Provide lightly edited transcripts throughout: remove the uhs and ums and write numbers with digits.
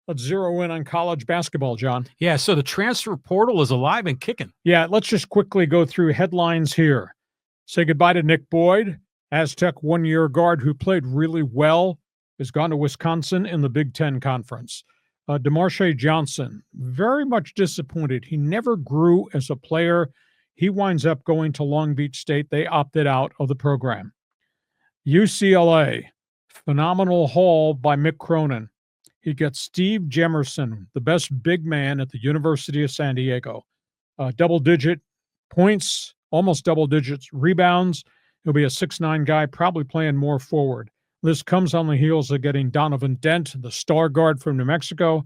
Let's zero in on college basketball, John. Yeah, so the transfer portal is alive and kicking. Yeah, let's just quickly go through headlines here. Say goodbye to Nick Boyd, Aztec one-year guard who played really well, has gone to Wisconsin in the Big Ten Conference. DeMarshe Johnson, very much disappointed. He never grew as a player. He winds up going to Long Beach State. They opted out of the program. UCLA, phenomenal haul by Mick Cronin. He gets Steve Jemerson, the best big man at the University of San Diego. Double-digit points, almost double digits rebounds. He'll be a 6'9" guy, probably playing more forward. This comes on the heels of getting Donovan Dent, the star guard from New Mexico.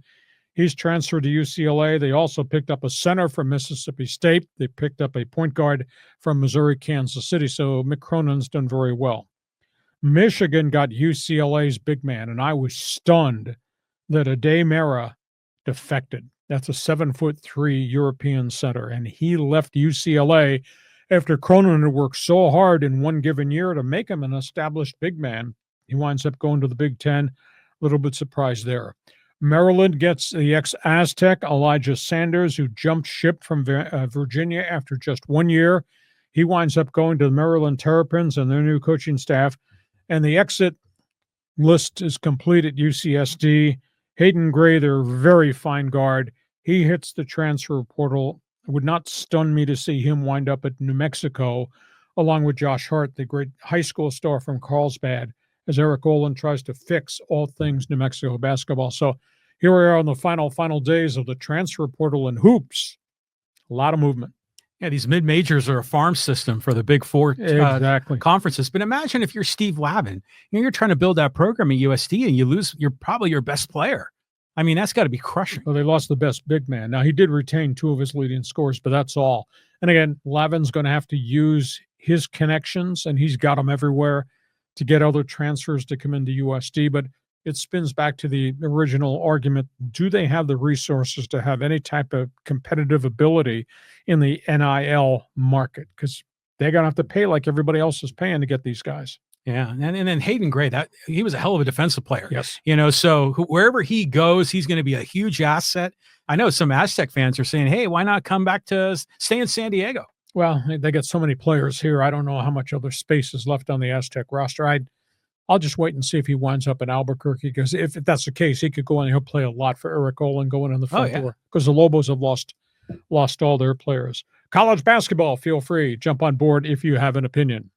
He's transferred to UCLA. They also picked up a center from Mississippi State. They picked up a point guard from Missouri, Kansas City. So Mick Cronin's done very well. Michigan got UCLA's big man, and I was stunned that Ade Mera defected. That's a 7'3" European center, and he left UCLA after Cronin had worked so hard in one given year to make him an established big man. He winds up going to the Big Ten. A little bit surprised there. Maryland gets the ex-Aztec, Elijah Sanders, who jumped ship from Virginia after just 1 year. He winds up going to the Maryland Terrapins and their new coaching staff. And the exit list is complete at UCSD. Hayden Gray, their very fine guard, he hits the transfer portal. It would not stun me to see him wind up at New Mexico, along with Josh Hart, the great high school star from Carlsbad, as Eric Olin tries to fix all things New Mexico basketball. So here we are on the final days of the transfer portal in hoops. A lot of movement. Yeah, these mid-majors are a farm system for the Big Four exactly. Conferences. But imagine if you're Steve Lavin, you're trying to build that program at USD and you lose, you're probably your best player. I mean, that's got to be crushing. Well, they lost the best big man. Now, he did retain 2 of his leading scorers, but that's all. And again, Lavin's going to have to use his connections, and he's got them everywhere, to get other transfers to come into USD. But it spins back to the original argument. Do they have the resources to have any type of competitive ability in the NIL market? Because they're going to have to pay like everybody else is paying to get these guys. Yeah. And then Hayden Gray, that he was a hell of a defensive player. Yes. So wherever he goes, he's going to be a huge asset. I know some Aztec fans are saying, hey, why not come back to stay in San Diego? Well, they got so many players here. I don't know how much other space is left on the Aztec roster. I'll just wait and see if he winds up in Albuquerque, because if that's the case, he could go in and he'll play a lot for Eric Olin going in the front door, because the Lobos have lost all their players. College basketball, feel free. Jump on board if you have an opinion.